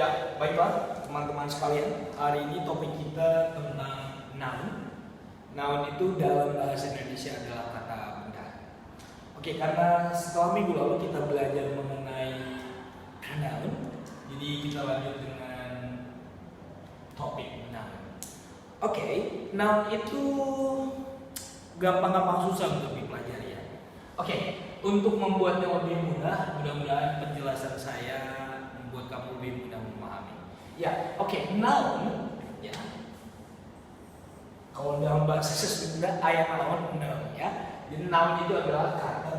Ya, baiklah teman-teman sekalian, hari ini topik kita tentang noun. Noun itu dalam bahasa Indonesia adalah kata benda. Oke, karena setelah minggu lalu kita belajar mengenai noun, jadi kita lanjut dengan topik noun. Oke, noun itu gampang-gampang susah untuk dipelajari ya. Oke, untuk membuatnya lebih mudah, mudah-mudahan penjelasan saya membuat kamu lebih mudah memahami. Ya, oke, noun ya. Kalau dalam bahasa Sunda ayat noun ya. Jadi noun itu adalah kata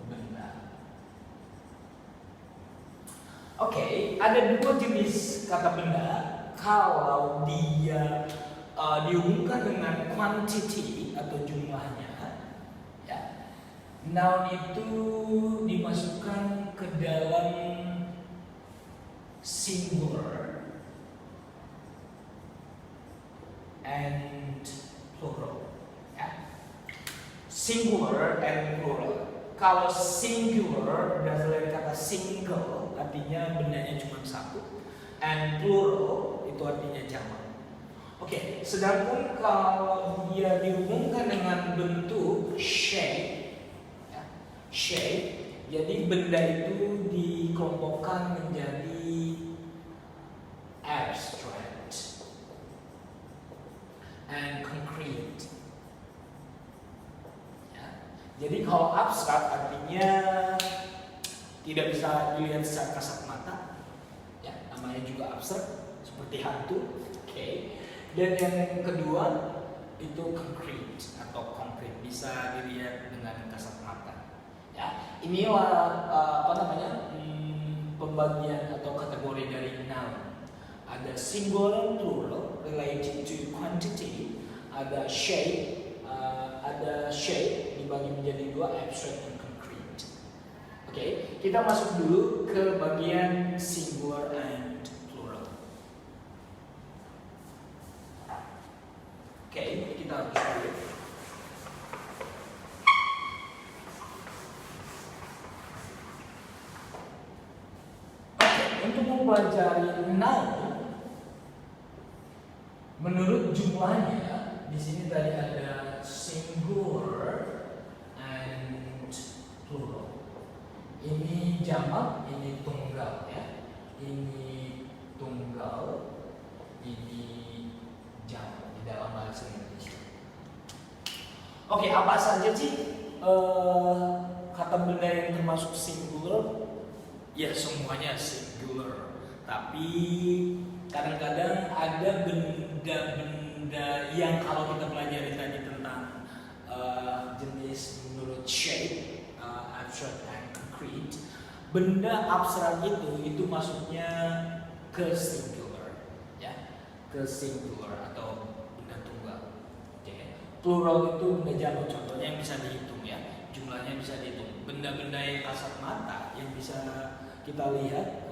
benda. Oke, ada dua jenis kata benda. Kalau dia dihubungkan dengan quantity atau jumlahnya, ya, noun itu dimasukkan ke dalam singular and plural, ya. Singular and plural. Kalau singular berasal dari kata single, artinya bendanya cuma satu, and plural itu artinya jamak. Oke, sedangkan kalau dia dihubungkan dengan bentuk shape, ya, shape, jadi benda itu dikelompokkan menjadi abstract and concrete. Ya, jadi kalau abstrak artinya tidak bisa dilihat secara kasat mata, ya, namanya juga abstrak, seperti hantu. Oke. Dan yang kedua itu concrete atau konkret, bisa dilihat dengan kasat mata. Ya, inilah pembagian atau kategori dari noun. Ada singular and plural related to quantity, ada shape dibagi menjadi dua, abstract dan concrete. Oke, kita masuk dulu ke bagian singular and plural. Oke, kita harus dulu. Oke, untuk mempelajari noun, menurut jumlahnya di sini tadi ada singular and plural. Ini jamak, ini tunggal ya. Ini tunggal, ini jamak di dalam bahasa Indonesia. Oke, apa saja sih kata benda yang termasuk singular? Ya, semuanya singular. Tapi kadang-kadang ada benda-benda yang kalau kita pelajari tadi tentang jenis menurut shape, abstract and concrete, benda abstrak itu masuknya ke singular, ya, ke singular atau benda tunggal. Okay. Plural itu benda jamak, contohnya yang bisa dihitung ya, jumlahnya bisa dihitung. Benda-benda yang kasat mata yang bisa kita lihat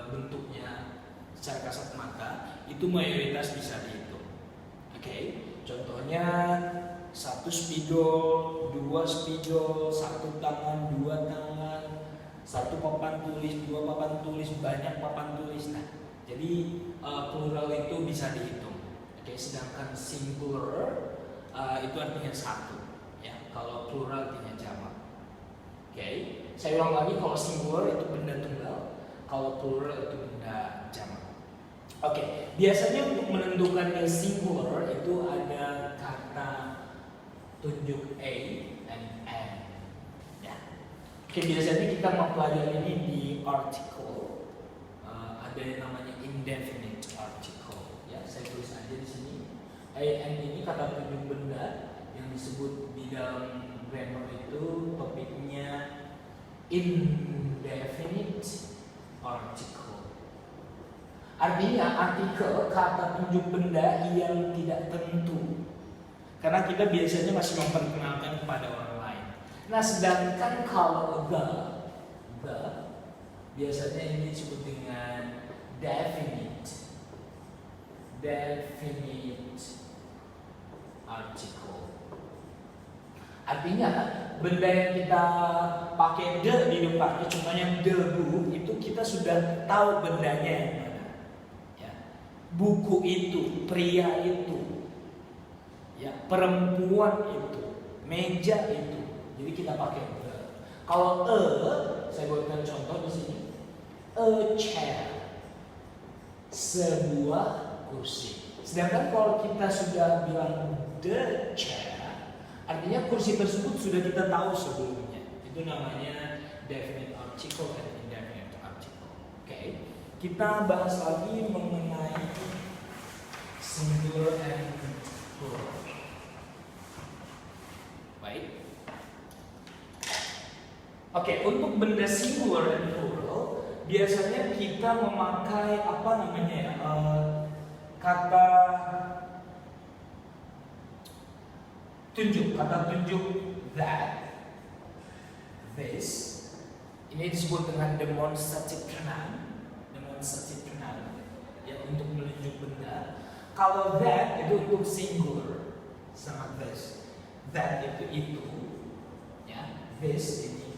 bentuknya secara kasat mata itu mayoritas bisa dihitung. Oke, contohnya 1 spidol, 2 spidol, 1 tangan, 2 tangan, 1 papan tulis, 2 papan tulis, banyak papan tulis. Nah, jadi plural itu bisa dihitung. Oke, sedangkan singular itu artinya satu, ya. Kalau plural artinya jamak. Oke, saya ulang lagi, kalau singular itu benda tunggal, kalau plural itu benda jamak. Oke, biasanya untuk menentukan yang singular itu ada kata tunjuk a and an. Ya. Oke, biasanya kita mempelajari ini di article. Ada yang namanya indefinite article. Ya, saya tulis aja di sini. A and ini kata tunjuk benda yang disebut di dalam grammar itu topiknya indefinite article. Artinya artikel kata tunjuk benda yang tidak tentu. Karena kita biasanya masih memperkenalkan kepada orang lain. Nah, sedangkan kalau the biasanya ini disebut dengan definite article. Artinya benda yang kita pakai the di depannya, cuma yang debu itu kita sudah tahu bendanya yang mana. buku itu, pria itu, ya, perempuan itu, meja itu. Jadi kita pakai the. Kalau saya buatkan contoh di sini. A chair, sebuah kursi. Sedangkan kalau kita sudah bilang the chair, artinya kursi tersebut sudah kita tahu sebelumnya. Itu namanya definite article dan indefinite article. Oke. Kita bahas lagi mengenai singular and plural. Baik. Oke, untuk benda singular dan plural, biasanya kita memakai apa namanya ya? Kata tunjuk that, this. Ini disebut dengan demonstrative pronoun, ya, untuk menunjuk benda. Kalau that itu untuk singular, sama this. That itu, ya, this ini.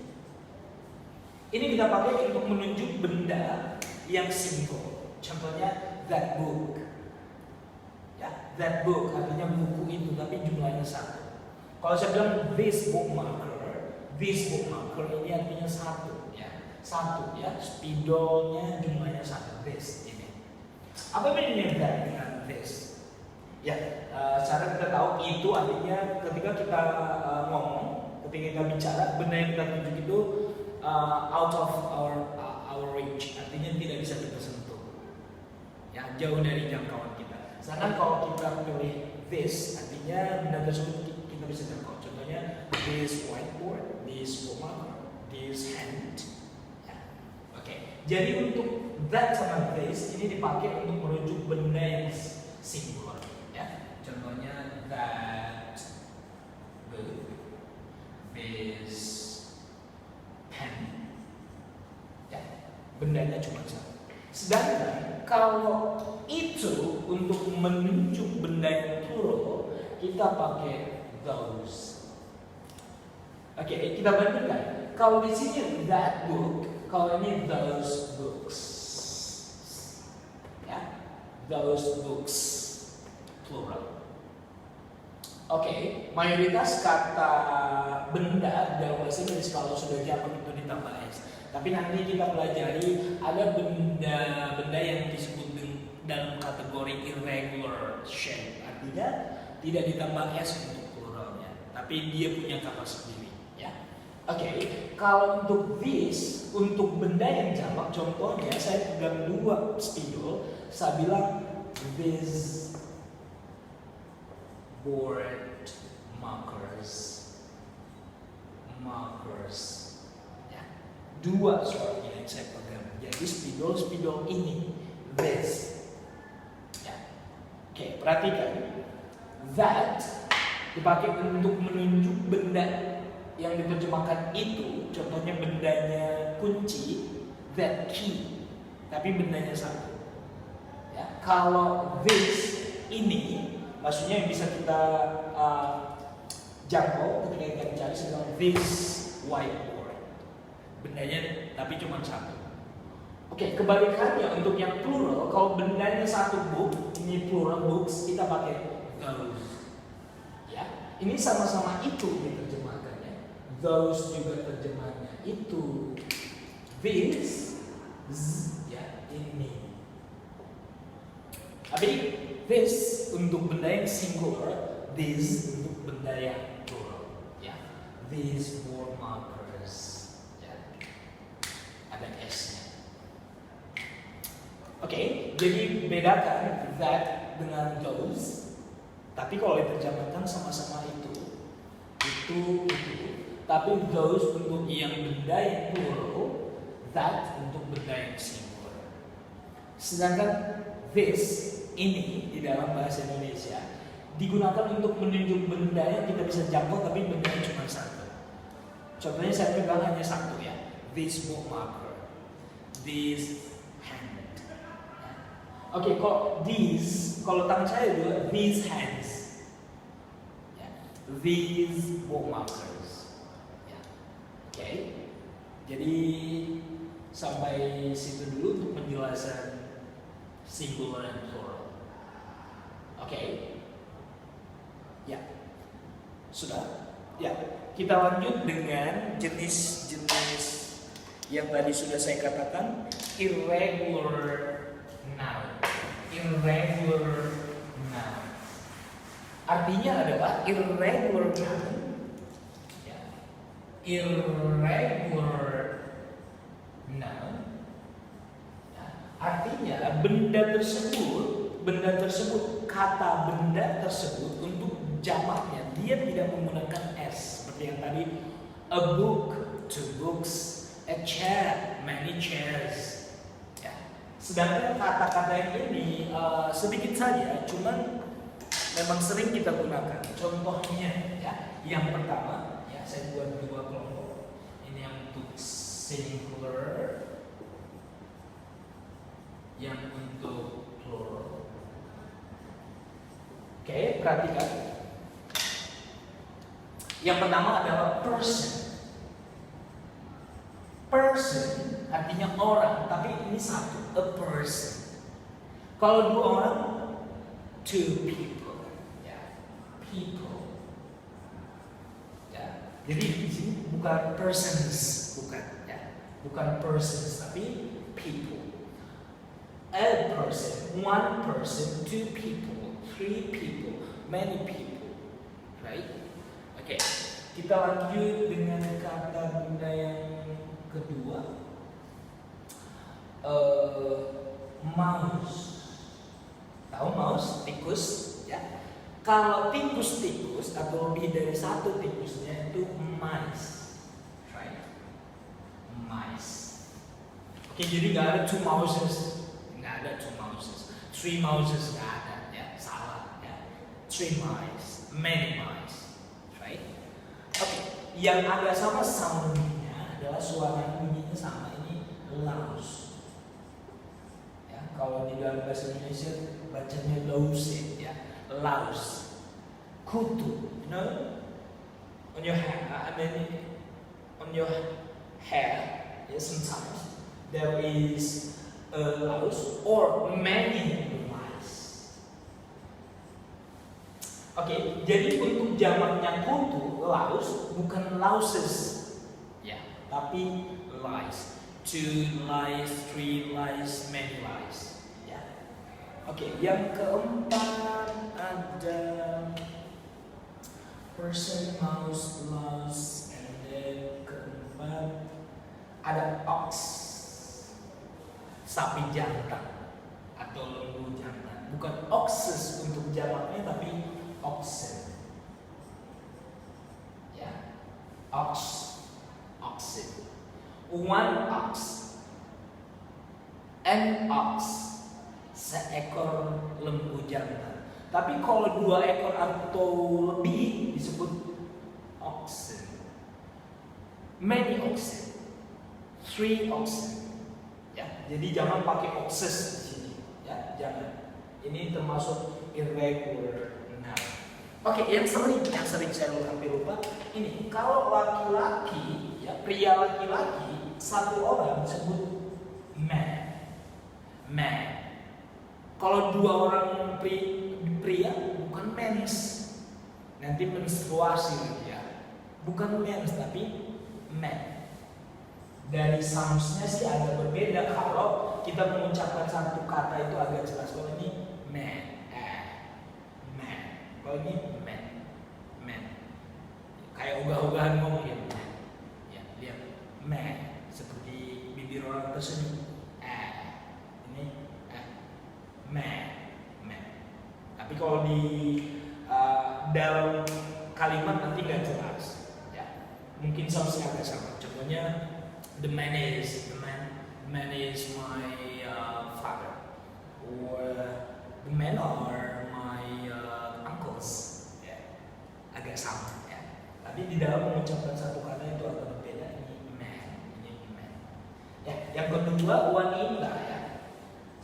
Ini kita pakai untuk menunjuk benda yang single. Contohnya that book. Ya, that book artinya buku itu, tapi jumlahnya satu. Kalau saya bilang this book marker ini artinya satu, ya. Satu, ya. Spidolnya jumlahnya satu. This ini. Apa bedanya that dengan this? Ya, cara kita tahu itu artinya ketika kita ngomong, ketika kita bicara, benda yang kita tunjuk itu out of our reach, artinya tidak bisa kita sentuh, ya, jauh dari jangkauan kita. Sedangkan kalau kita pilih this, artinya benda tersebut kita bisa jangkau. Contohnya this whiteboard, this marker, this hand. Ya. Oke. Jadi untuk that sama this ini dipakai untuk merujuk benda yang singular. Ya. Contohnya that book, this pen, ya, bendanya cuma satu. Sedangkan kalau itu untuk menunjuk benda yang plural, kita pakai those. Oke, kita bandingkan. Kalau di sini that book, kalau ini those books, ya, those books plural. Oke, mayoritas kata benda dalam bahasa Inggris kalau sudah jamak itu ditambah s. Tapi nanti kita pelajari ada benda yang disebut dalam kategori irregular shape, artinya tidak ditambah s untuk pluralnya, tapi dia punya kata sendiri. Ya, oke. Kalau untuk this, untuk benda yang jamak, contohnya saya pegang dua spidol, saya bilang this board markers, ya, dua soalnya yang saya pegang. Jadi spidol ini this, ya. Oke, perhatikan that dipakai untuk menunjuk benda yang diterjemahkan itu. Contohnya bendanya kunci, that key, tapi bendanya satu, ya. Kalau this ini maksudnya yang bisa kita jangkau ketika kita mencari, sedang this whiteboard, bendanya tapi cuma satu. Oke, kebalikannya untuk yang plural, kalau bendanya satu book, ini plural books, kita pakai those. Ya, ini sama-sama itu diterjemahkannya. Those juga terjemahannya itu. This, ya, ini. Tapi this untuk benda yang singular, this untuk benda yang plural, ya. These board markers, ya. Ada s-nya. Oke, jadi bedakan that dengan those. Tapi kalau diterjemahkan sama-sama itu. Tapi those untuk yang benda yang plural, that untuk benda yang singular. Sedangkan this ini di dalam bahasa Indonesia digunakan untuk menunjuk benda yang kita bisa jangkau tapi bendanya cuma satu. Contohnya saya pegang hanya satu, ya, this book marker, this hand. Oke, kok these, kalau tangan saya juga these hands, ya, these book markers, ya. Oke, jadi sampai situ dulu untuk penjelasan singular dan plural. Oke. Ya. Sudah. Ya. Kita lanjut dengan jenis-jenis yang tadi sudah saya katakan, irregular noun. Irregular noun. Artinya adalah irregular noun. Ya. Irregular noun. Ya. Artinya benda tersebut, kata benda tersebut untuk jamaknya dia tidak menggunakan s, seperti yang tadi, a book, two books, a chair, many chairs. Ya. Sedangkan kata-kata yang ini sedikit saja, cuman memang sering kita gunakan. Contohnya, ya, yang pertama, ya, saya buat dua kelompok. Ini yang untuk singular, yang untuk plural. Oke, perhatikan. Yang pertama adalah person. Person artinya orang, tapi ini satu, a person. Kalau dua orang, two people, ya, people. Ya, jadi di sini bukan persons, bukan, ya, bukan persons, tapi people. A person, one person, two people, three people, many people, right? Oke, kita lanjut dengan kata benda yang kedua, mouse. Tahu mouse? Tikus, ya. Kalau tikus atau lebih dari satu tikusnya itu mice, right? Mice. Oke, jadi nggak ada two mouses, nggak ada two mouses, three mouses nggak ada, ya, salah, ya. Three mice, many mice, right? Oke, yang agak sama soundnya adalah suara bunyinya sama, ini louse. Ya, kalau di dalam bahasa Indonesia bacanya louse, ya, louse. Kutu, you know, on your hair, on your hair, yeah, sometimes there is a louse or many mice. Oke, jadi untuk jamaknya kutu, louse, bukan louses, ya, tapi lice. Two lice, three lice, many lice, ya. Oke, yang keempat ada person, mouse, louse, and then keempat ada ox, sapi jantan atau lembu jantan. Bukan oxes untuk jamaknya, tapi oxen, ya, ox, oxen. One ox, an ox, seekor lembu jantan. Tapi kalau dua ekor atau lebih disebut oxen, many oxen, three oxen. Ya, jadi jangan pakai oxes di sini, ya, jangan. Ini termasuk irregular noun. Oke, yang sering saya hampir lupa. Ini kalau laki-laki, ya, pria laki-laki satu orang disebut man. Kalau dua orang pria bukan mens, nanti menstruasi, ya, bukan mens tapi man. Dari soundsnya sih agak berbeda. Kalau kita mengucapkan satu kata itu agak jelas. Kalau ini man, man. Kalau ini man. Kayak ogah-ogahan ngomong, ya, man. Ya, lihat, man. Seperti bibir orang tersenyum. Ini man. Tapi kalau di dalam kalimat nanti nggak jelas, ya. Mungkin soundsnya agak sama. Contohnya, the man is my father, or the men are my uncles, ya. Agak sama, ya. Tapi di dalam mengucapkan satu kata itu agak berbeda. Ini man. Ya, yang kedua wanita, ya.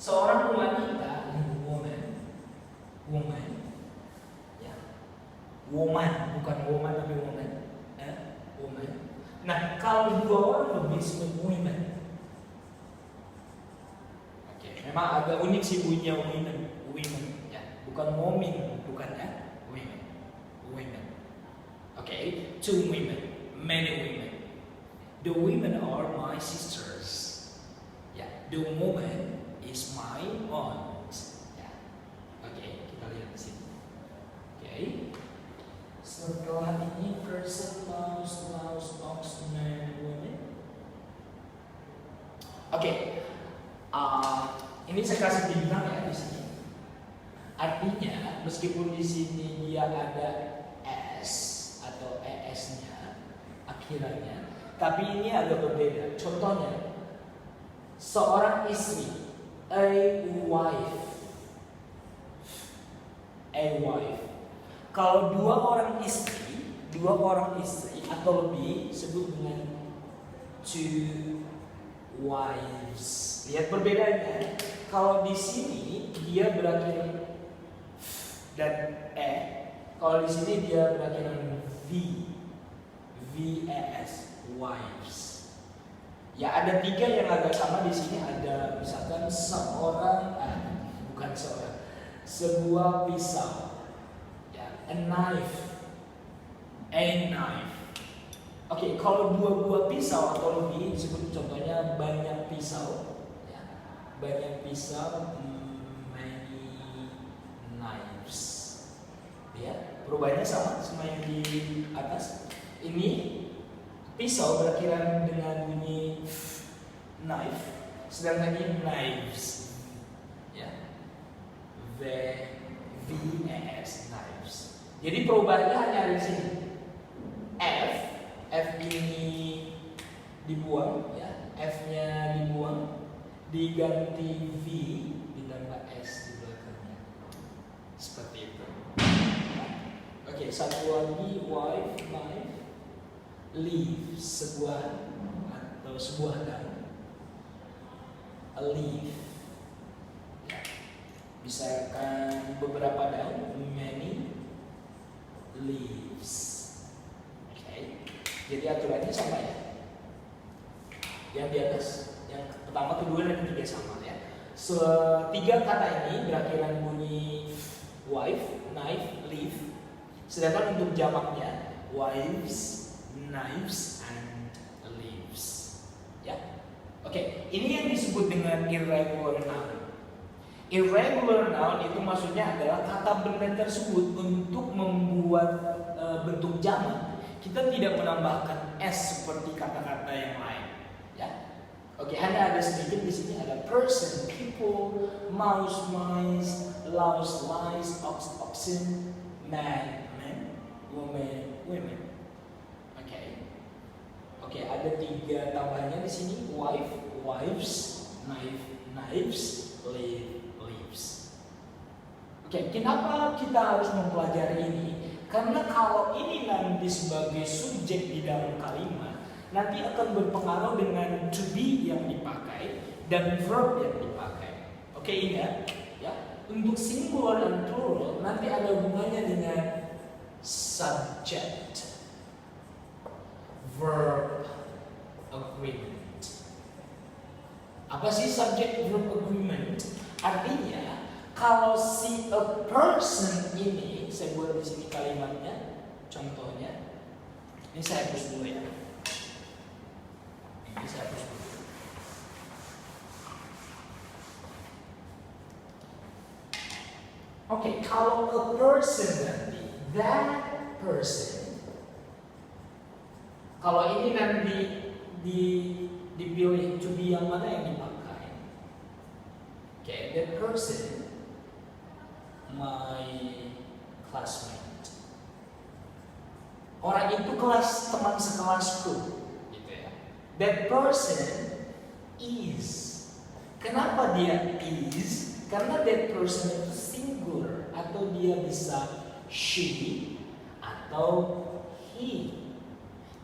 Seorang wanita, ini woman, ya. Woman, bukan woman tapi woman, woman. Nah, kalau dua orang lebih disebut women. Oke, memang agak unik sih bunyinya women, ya, bukan women, bukan ya, women. Okay, 2 women, many women. The women are my sisters. Ya, the woman is my aunt. Ya, oke, kita lihat di sini. Oke, setelah ini person, mouse, ox, man, women. Oke, ini saya kasih bintang ya di sini. Artinya meskipun di sini dia ada s atau es-nya akhirannya, tapi ini agak berbeda. Contohnya, seorang istri, a wife. Kalau dua orang istri atau lebih sebut dengan two wives. Lihat perbedaannya. Kalau di sini dia berakhir dan kalau di sini dia berakhiran VES, wives. Ya, ada 3 yang agak sama di sini. Ada misalkan sebuah pisau. Ya, a knife. Oke, kalau 2 buah pisau atau lebih disebut contohnya banyak pisau. Ya, banyak pisau, many knives. Ya, perubahannya sama yang di atas. Ini pisau berakhiran dengan bunyi knife, sedangkan ini knives. Ya, VES, knives. Jadi perubahannya hanya ada di sini. F ini dibuang, ya, F-nya dibuang, diganti V ditambah S di belakangnya. Seperti itu. Oke, satu lagi, wife, knife, leaf, sebuah daun. A leaf. Ya. Misalkan beberapa daun, many leaves. Oke. Jadi aturannya sama ya. Yang di atas, yang pertama, kedua, dan ketiga sama ya. 3 kata ini berakhiran bunyi wife, knife, leaf. Sedangkan untuk jamaknya wives, knives, and leaves. Ya, oke. Ini yang disebut dengan irregular noun. Irregular noun itu maksudnya adalah kata benda tersebut untuk membuat bentuk jamak. Kita tidak menambahkan s seperti kata-kata yang lain. Ya, oke. Hanya ada sedikit di sini, ada person, people, mouse, mice, louse, lice, ox, oxen, man, women. Oke, ada 3 tambahannya di sini, wife, wives, knives, leaves. Oke, kenapa kita harus mempelajari ini? Karena kalau ini nanti sebagai subjek di dalam kalimat, nanti akan berpengaruh dengan to be yang dipakai dan verb yang dipakai. Oke, ingat ya, untuk singular dan plural nanti ada hubungannya dengan subject, verb, agreement. Apa sih subject, verb, agreement? Artinya kalau si a person ini, saya buat di sini kalimatnya, contohnya, ini saya hapus dulu ya. Ini saya hapus dulu. Oke, kalau a person nanti, that person. Kalau ini nanti dipilih to be yang mana yang dipakai? Oke, that person, my classmate. Orang itu teman sekelasku, gitu ya. That person is. Kenapa dia is? Karena that person itu singular, atau dia bisa she atau he.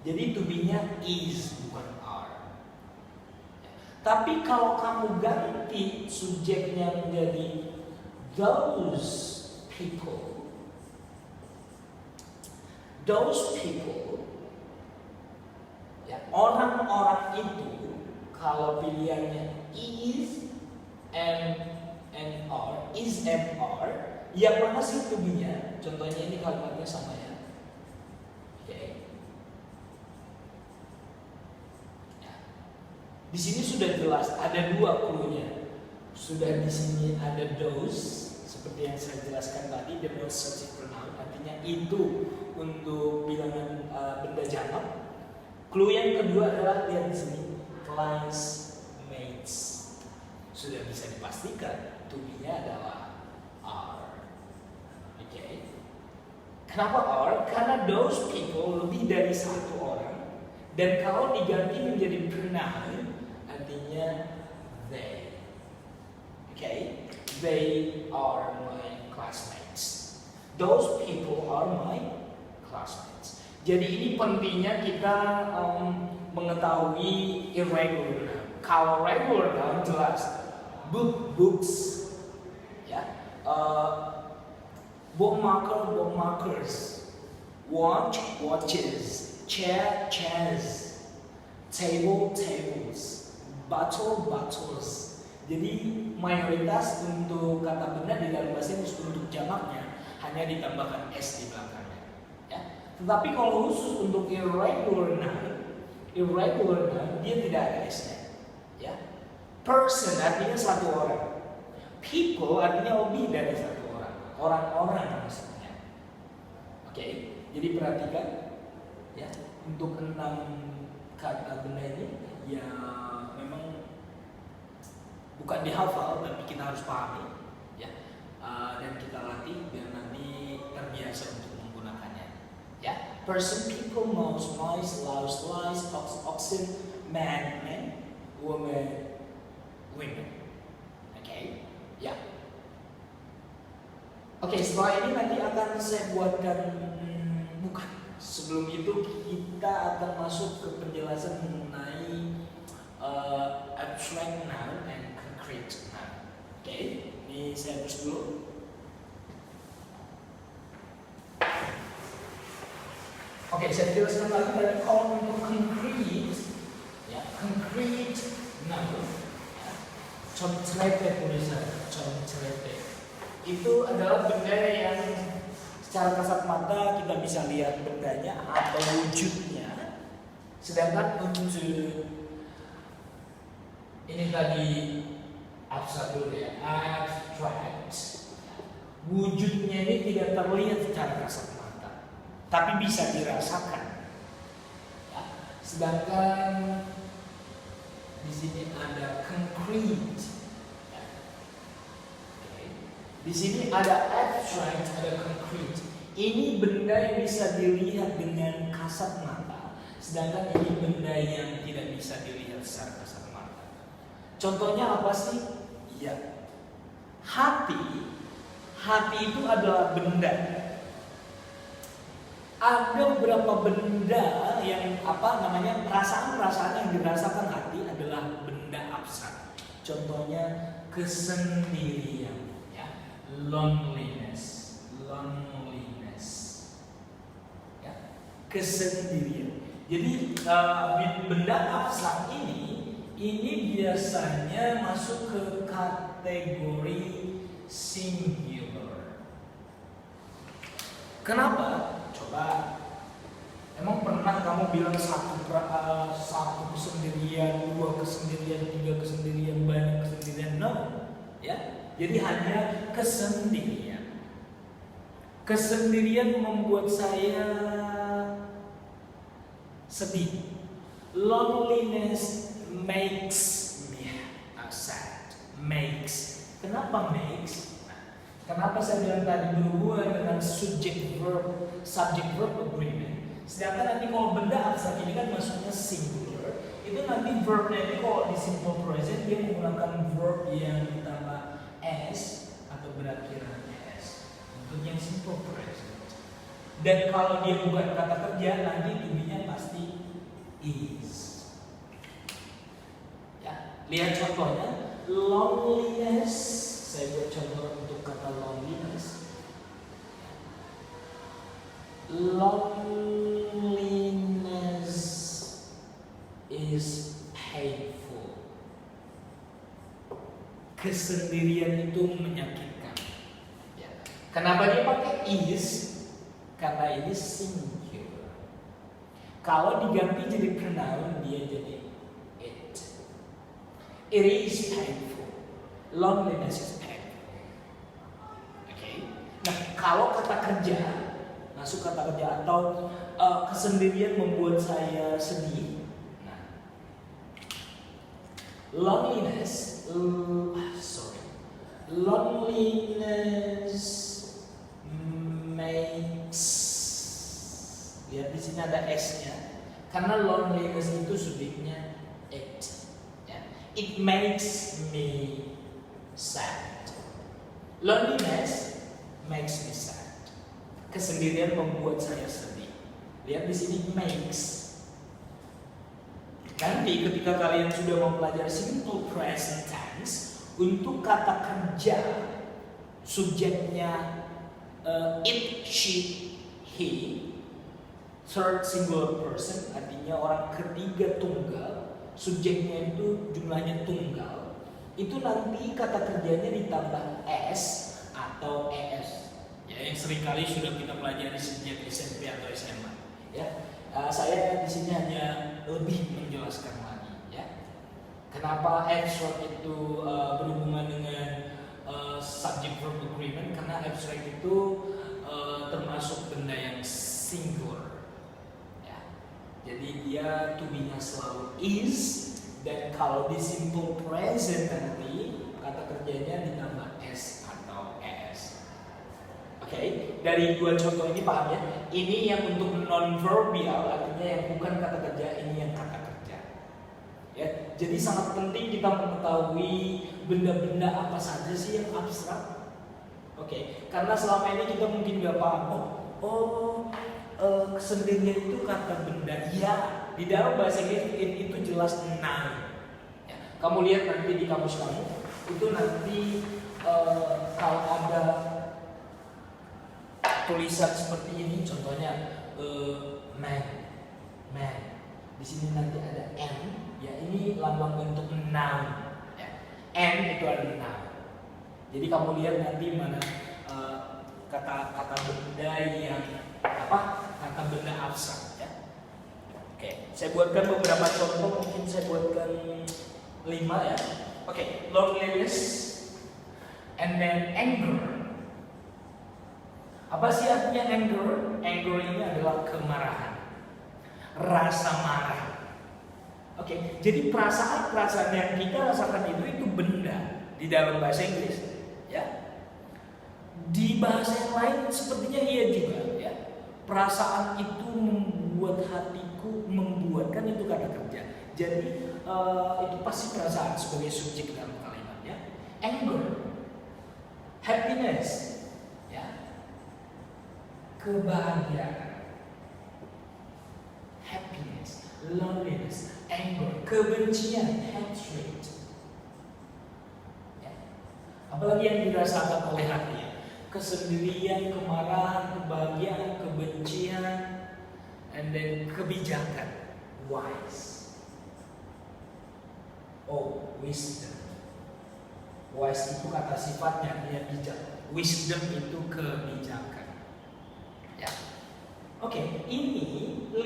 Jadi to be-nya is, bukan are. Tapi kalau kamu ganti subjeknya menjadi those people, ya, orang-orang itu, kalau pilihannya is and are, Ya mana sih to be-nya? Contohnya ini kalimatnya sama ya. Oke. Ya. Di sini sudah jelas ada dua clue-nya. Sudah di sini ada those seperti yang saya jelaskan tadi, the most subject pronoun artinya itu untuk bilangan benda jamak. Clue yang kedua adalah lihat di sini classmates. Sudah bisa dipastikan to be-nya adalah are. Oke. Kenapa are? Karena those people lebih dari satu orang, dan kalau diganti menjadi pronoun artinya they. Okay, they are my classmates. Those people are my classmates. Jadi ini pentingnya kita mengetahui irregular noun. Kalau regular noun jelas books, ya, bookmarkers, watches, chairs, tables, bottles. Jadi mayoritas untuk kata benda di dalam bahasa Inggris untuk jamaknya hanya ditambahkan s di belakangnya. Ya. Tetapi kalau khusus untuk irregular noun dia tidak ada s-nya. Ya. Person artinya satu orang. People artinya lebih dari satu orang. Orang-orang maksudnya. Oke. Jadi perhatikan ya untuk 6 kata benda ini ya memang bukan dihafal, tapi kita harus pahami, ya, dan kita latih biar nanti terbiasa untuk menggunakannya. Ya, person, people, mouse, louse, lies, oxen, man, woman, women. Oke, ya. Oke, setelah ini nanti akan saya buatkan bukan. Sebelum itu kita akan masuk ke penjelasan mengenai abstract noun and concrete noun. Oke, ini saya hapus dulu. Oke, saya jelaskan lagi dari kalau untuk concrete, ya, concrete noun, ya, concrete tulisan, concrete itu adalah benda yang secara kasat mata kita bisa lihat bendanya atau wujudnya. Sedangkan untuk ini tadi abstrak dulu ya, abstract. Wujudnya ini tidak terlihat secara kasat mata, tapi bisa dirasakan. Ya. Sedangkan di sini ada concrete. Ya. Okay. Di sini ada abstract, ada concrete. Ini benda yang bisa dilihat dengan kasat mata, sedangkan ini benda yang tidak bisa dilihat secara kasat mata. Contohnya apa sih? Ya, hati. Hati itu adalah benda. Ada beberapa benda yang perasaan-perasaan yang dirasakan hati adalah benda abstrak. Contohnya kesendirian, ya, loneliness, ya, kesendirian. Jadi benda abstrak ini biasanya masuk ke kategori singular. Kenapa? Coba, emang pernah kamu bilang satu kesendirian, 2 kesendirian, 3 kesendirian, banyak kesendirian? No, ya. Jadi hanya kesendirian. Kesendirian membuat saya sedih. Loneliness makes me sad. Makes. Kenapa makes? Kenapa saya bilang tadi berhubungan dengan subject verb agreement. Sedangkan nanti kalau benda abstrak ini kan maksudnya singular, itu nanti verbnya ini kalau di simple present dia menggunakan verb yang ditambah s atau berakhiran s untuk yang simple present. Dan kalau dia bukan kata kerja nanti tujuannya pasti is. Ya, lihat contohnya loneliness. Saya buat contoh untuk kata loneliness. Loneliness is painful. Kesendirian itu menyakitkan. Ya. Kenapa dia pakai is? Karena ini singular. Kalau diganti jadi pronoun, dia jadi it. It is painful. Loneliness is painful. Oke. Nah, kalau kata kerja, masuk kata kerja atau kesendirian membuat saya sedih. Nah, loneliness, loneliness makes. Lihat di sini ada s-nya. Karena loneliness itu subjeknya it. Ya. It makes me sad. Loneliness makes me sad. Kesendirian membuat saya sedih. Lihat di sini makes. Nanti ketika kalian sudah mempelajari simple present tense, untuk kata kerja subjeknya it, she, he, third singular person, artinya orang ketiga tunggal, subjeknya itu jumlahnya tunggal, itu nanti kata kerjanya ditambah s atau es. Ya, yang seringkali sudah kita pelajari sejak SMP atau SMA. Ya, saya di sini hanya lebih menjelaskan lagi. Ya, kenapa abstract itu berhubungan dengan subject verb agreement? Karena abstract itu termasuk benda yang singular. Ya, jadi dia to be-nya selalu is, dan kalau di simple present nanti kata kerjanya ditambah s atau es. Oke, dari dua contoh ini paham ya? Ini yang untuk non-verbal, artinya yang bukan kata kerja, ini yang kata kerja. Ya, jadi sangat penting kita mengetahui benda-benda apa saja sih yang abstrak. Oke, karena selama ini kita mungkin nggak paham. Kesendirian itu kata benda. Ya, di dalam bahasa Inggris itu jelas noun. Ya, kamu lihat nanti di kamus kamu itu nanti kalau ada tulisan seperti ini, contohnya man. Di sini nanti ada n, ya ini lambang bentuk noun. Ya. N itu adalah noun. Jadi kamu lihat nanti mana kata-kata benda yang kata benda abstrak. Ya. Oke, saya buatkan beberapa contoh, mungkin saya buatkan 5 ya. Oke, loneliness, and then anger. Apa sih artinya anger? Anger ini adalah kemarahan, rasa marah. Oke, jadi perasaan-perasaan yang kita rasakan itu benda di dalam bahasa Inggris, ya. Di bahasa yang lain sepertinya iya juga, ya. Perasaan itu membuat hatiku, membuatkan itu kata kerja. Jadi itu pasti perasaan sebagai subjek dalam kalimat, ya. Anger, happiness. Kebahagiaan, happiness, loneliness, anger, kebencian, hatred. Ya. Apalagi yang dirasakan oleh hati ya? Kesendirian, kemarahan, kebahagiaan, kebencian, and then kebijakan, wise. Oh, wisdom. Wise itu kata sifatnya, dia bijak. Wisdom itu kebijakan. Ya. Oke, ini 5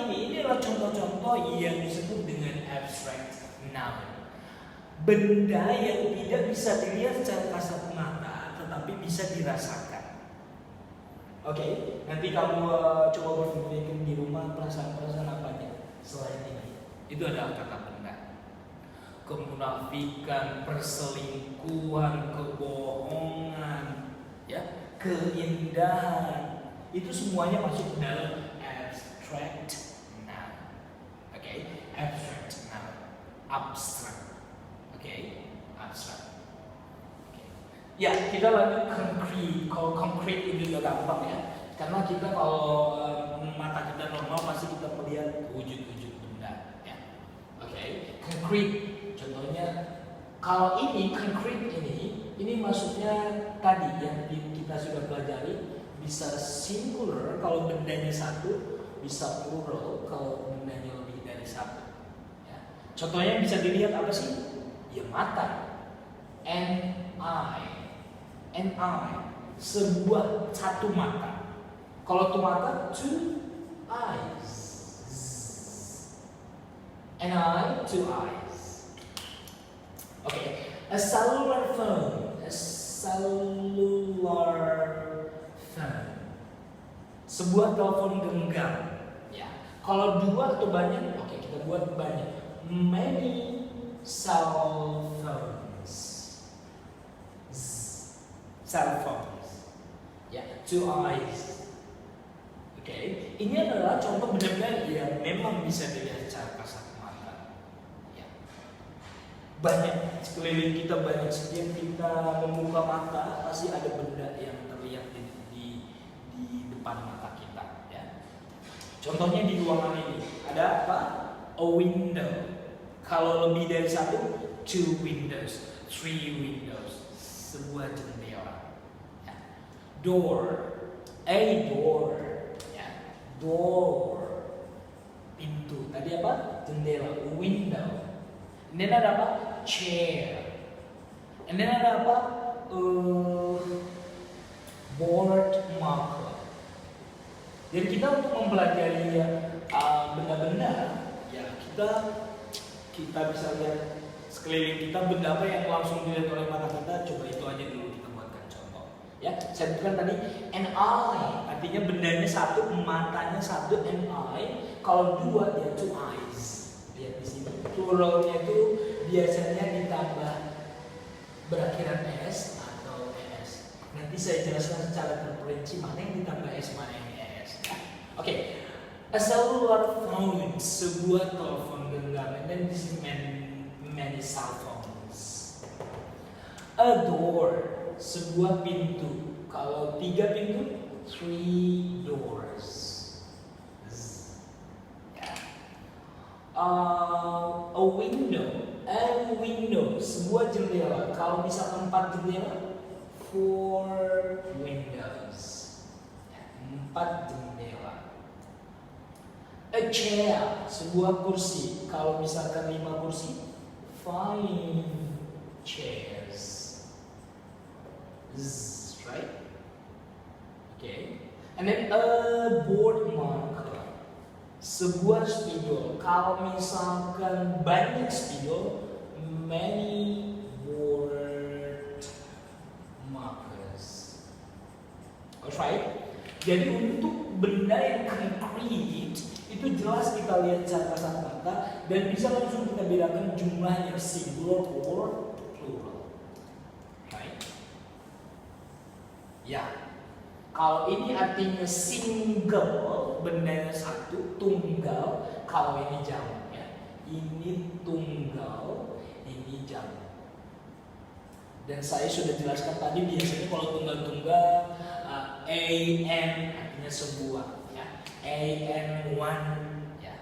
ini adalah contoh-contoh yang disebut dengan abstract noun. Benda yang tidak bisa dilihat secara kasat mata, tetapi bisa dirasakan. Oke, nanti kamu coba berpikir di rumah perasaan-perasaan apa aja selain ini. Itu adalah kata benda. Kemunafikan, perselingkuhan, kebohongan, ya, keindahan. Itu semuanya masuk dalam abstract noun. Oke, abstract noun, abstrak. Oke, abstrak. Okay. Ya, kita lanjut concrete. Kalau concrete itu juga gampang ya, karena kita kalau mata kita normal pasti kita melihat wujud-wujud benda. Ya, oke. Concrete, contohnya kalau ini concrete ini maksudnya tadi yang kita sudah pelajari. Bisa singular kalau bendanya satu, bisa plural kalau bendanya lebih dari satu. Ya. Contohnya bisa dilihat apa sih? Ya mata. An eye. sebuah satu mata. Kalau satu mata, two eyes. An eye, two eyes. Okay, a cellular phone. A cellular phone. Sebuah telepon genggam. Ya. Kalau dua atau banyak, oke, kita buat banyak. Many cell phones. Cell phones. Ya, two eyes. Oke, ini adalah contoh benda-benda yang memang bisa dilihat secara kasat mata. Ya. Banyak sekeliling kita, banyak setiap kita membuka mata pasti ada benda yang terlihat di depan mata kita. Ya. Contohnya di ruangan ini ada apa? A window. Kalau lebih dari satu, two windows, three windows. Sebuah jendela. Ya. Door, a door. Door, pintu. Tadi apa? Jendela, window. And then ada apa? Chair. And then ada apa? Board marker. Jadi kita untuk mempelajari benda-benda, ya kita bisa lihat sekeliling kita benda apa yang langsung dilihat oleh mata kita. Coba itu aja dulu kita buatkan contoh. Ya, saya bukan tadi an eye, artinya bendanya satu, matanya satu, an eye. Kalau dua dia two eyes. Lihat di sini. Pluralnya itu biasanya ditambah berakhiran s atau es. Nanti saya jelaskan secara terperinci mana yang ditambah s, mana yang es. Oke. A cellular phone, sebuah telepon genggam. And then this is many cell phones. A door, sebuah pintu. Kalau 3 pintu, 3 doors. Yeah. A window, sebuah jendela. Kalau misalkan 4 jendela, 4 windows. 4 jendela. A chair, sebuah kursi. Kalau misalkan 5 kursi, 5 chairs. Right? Okay. And then a board marker, sebuah spidol. Kalau misalkan banyak spidol, many board markers. Alright. Jadi untuk benda yang concrete itu jelas kita lihat secara kasat mata dan bisa langsung kita bedakan jumlahnya singular or plural. Right? Ya. Kalau ini artinya single, bendanya satu, tunggal. Kalau ini jamak ya. Ini tunggal, ini jamak. Dan saya sudah jelaskan tadi biasanya kalau tunggal-tunggal an artinya sebuah ya. An ya.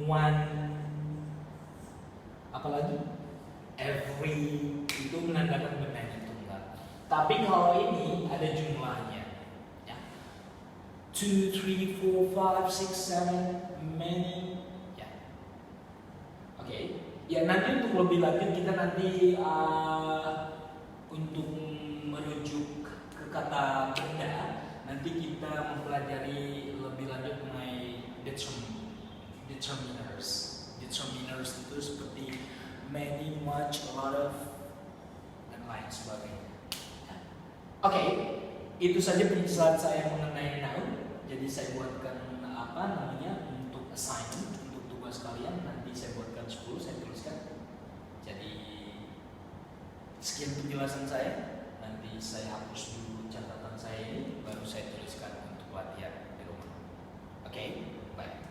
One apalagi every itu menandakan bendanya tunggal. Tapi kalau ini ada jumlahnya ya. 2, 3, 4, 5, 6, 7 many ya. Oke. Ya nanti untuk lebih lanjut kita nanti untuk merujuk ke kata benda nanti kita mempelajari lebih lanjut mengenai determiners. Determiners itu seperti many, much, a lot of, dan lain sebagainya. Oke, itu saja penjelasan saya mengenai noun. Jadi saya buatkan untuk assignment, untuk tugas kalian. Nanti saya buatkan 10, saya tuliskan. Jadi sekian penjelasan saya. Nanti saya hapus dulu catatan saya ini, baru saya tuliskan untuk latihan di rumah. Oke, baik.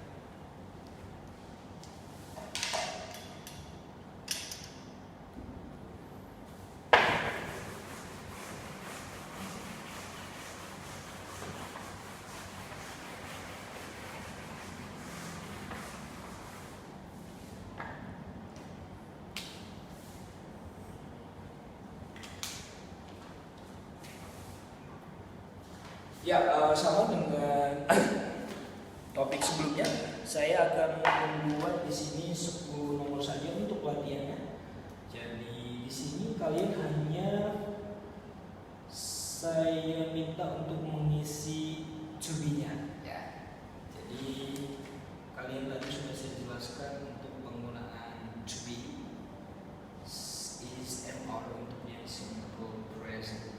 Ya, sama dengan topik sebelumnya, saya akan membuat di sini 10 nomor saja untuk latihannya. Jadi di sini kalian hanya saya minta untuk mengisi to be-nya ya. Jadi kalian tadi sudah saya jelaskan untuk penggunaan to be, is, am, are untuk yang simple present.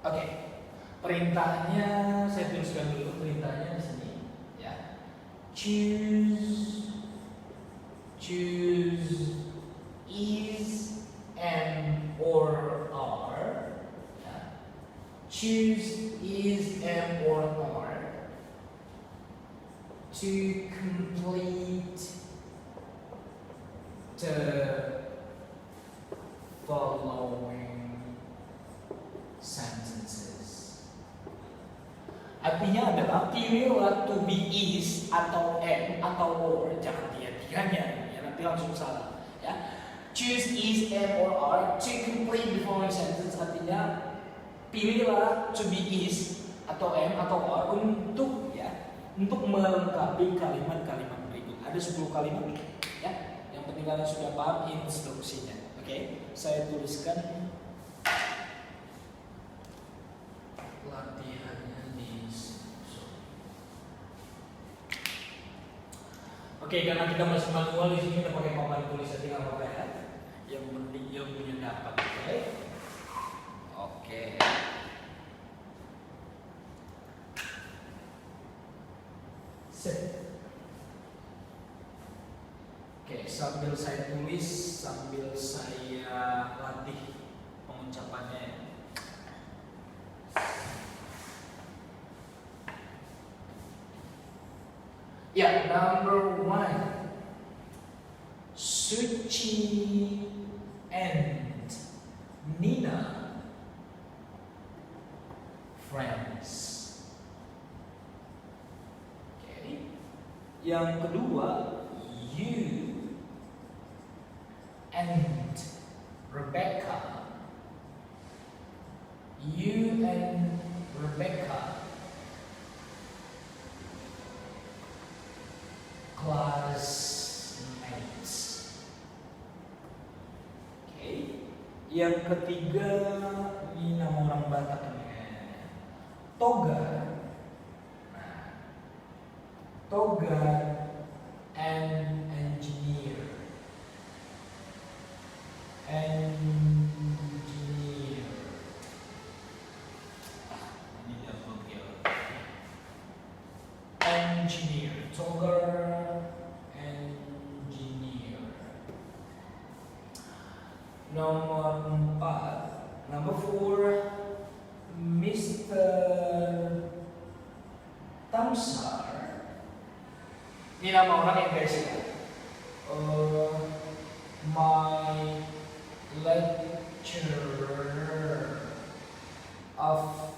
Oke, perintahnya saya tuliskan dulu perintahnya di sini ya. Choose is, am, or are ya. Choose is, am, or are to complete the following sentences. Artinya adalah pilihlah to be is atau am atau or, jangan tiga-tiganya ya, nanti langsung salah ya. Choose is, am, or are to complete the following sentence, artinya pilihlah to be is atau am atau are untuk ya, untuk melengkapi kalimat-kalimat berikut. Ada 10 kalimat ya. Yang penting kalian sudah paham instruksinya. Oke, saya tuliskan latihannya di Oke, karena kita masih manual di sini, kita pakai papan tulis aja nggak apa-apa ya. Yang penting ilmunya dapat, oke? Oke. Set. Oke, sambil saya tulis, sambil saya latih pengucapannya. Ya, number 1, Suci and Nina friends. Okay. Yang kedua, you and Rebecca. You and Rebecca classmates. Okay. Yang ketiga, ini nama orang Batak namanya Toga. Nah, Toga and engineer. Engineer. Ini double kill. Engineer. Toga engineer. Nomor 4. Number 4, Mr. Tamsar. Ini nama orang yang basic. My lecturer of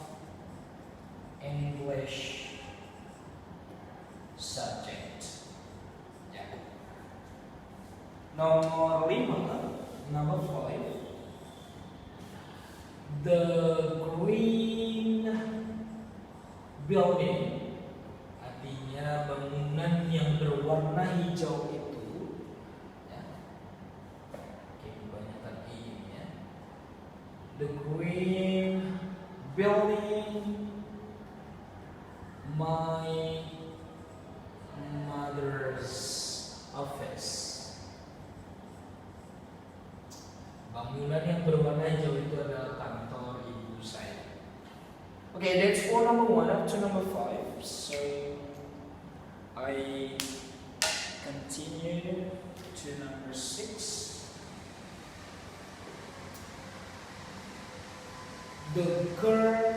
English subject. Ya. Nomor 5, number 5, the green building. Artinya bangunan yang berwarna hijau itu ya. Oke, kebanyakan ini ya. The green building, my mother's office. Bangunan yang berwarna hijau itu adalah kantor ibu saya. Okay, that's for number 1 up to number 5. So I continue to number 6. The girl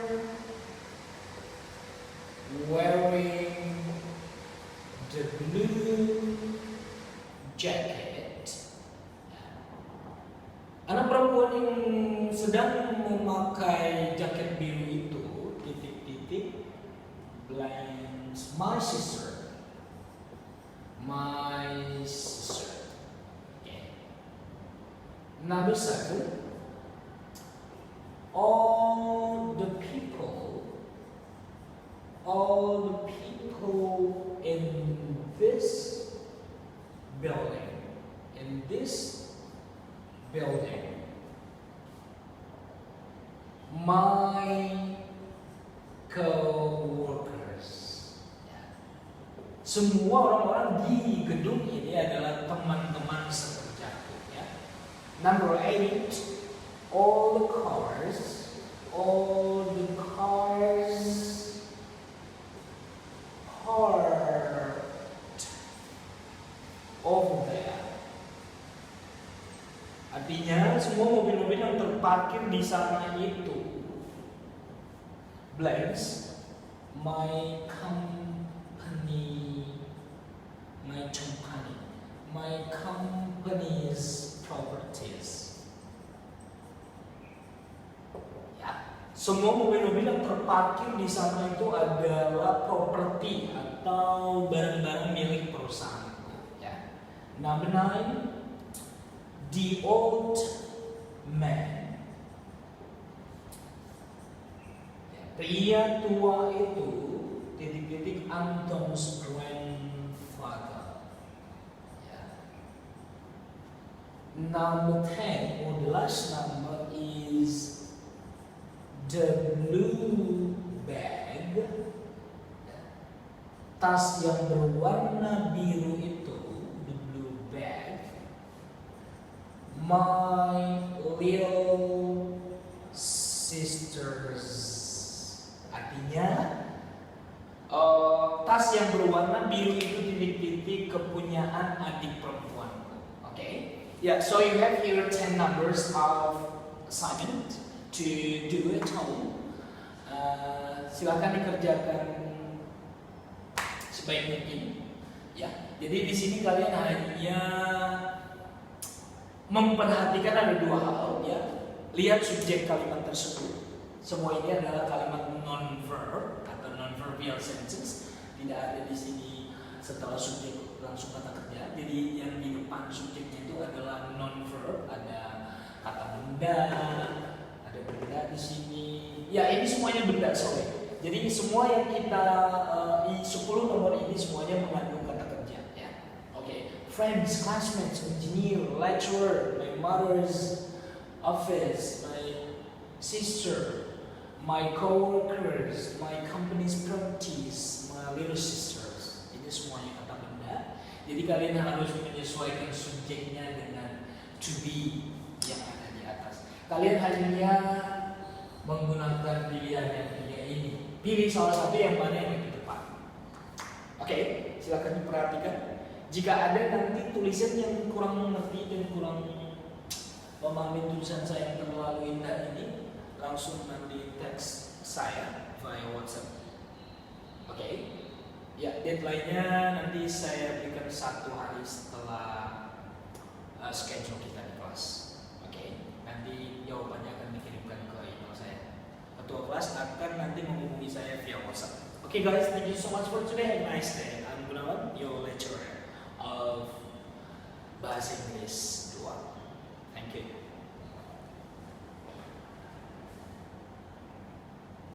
wearing the blue jacket. Anak perempuan yang sedang memakai jaket biru itu, titik-titik, blanks, my sister. My sister. Okay. Number 7. All the people in this building, in this Semua orang-orang di gedung ini adalah teman-teman sekerjaku ya. Number 8, all the cars parked over there. Artinya semua mobil-mobil yang terparkir di sana itu blanks my company's properties. Ya, semua mobil-mobil yang terparkir di sana itu adalah properti atau barang-barang milik perusahaanku. Ya. Number 9, the old man. Ya, pria tua itu titik-titik Anton's grandfather. Ya. Number 10 or the last number is the blue bag. Ya. Tas yang berwarna biru itu, the blue bag. My little sisters. Artinya tas yang berwarna biru itu titik-titik kepunyaan adik perempuanku. Okay? Yeah, so you have here 10 numbers of assignment to do at home. Silakan dikerjakan sebaik mungkin. Ya, jadi di sini kalian hanya memperhatikan ada dua hal ya. Lihat subjek kalimat tersebut. Semua ini adalah kalimat non-verb atau non-verbal sentences. Tidak ada di sini setelah subjek langsung kata kerja. Jadi yang di depan subjeknya itu adalah non-verb. Ada kata benda, ada benda di sini. Ya ini semuanya benda sorry. Jadi semua yang kita 10 nomor ini semuanya mengandung kata kerja. Ya. Oke. Friends, classmates, engineer, lecturer, my mother's office, my sister, my co-workers, my company's properties, my little sisters. Ini semuanya kata benda. Jadi kalian harus menyesuaikan subjeknya dengan to be yang ada di atas. Kalian hanya menggunakan pilihan yang tiga ini. Pilih salah satu yang mana yang di depan. Oke, silakan diperhatikan. Jika ada nanti tulisan yang kurang mengerti dan kurang memahami tulisan saya yang terlalu indah ini, langsung nanti teks saya via WhatsApp. Oke? Ya, deadline-nya nanti saya berikan 1 hari setelah schedule kita di kelas. Oke? Nanti jawabannya akan dikirimkan ke email saya. Ketua kelas akan nanti menghubungi saya via WhatsApp. Oke guys, thank you so much for today. Have a nice day. I'm Gunawan, your lecturer of Bahasa Inggris.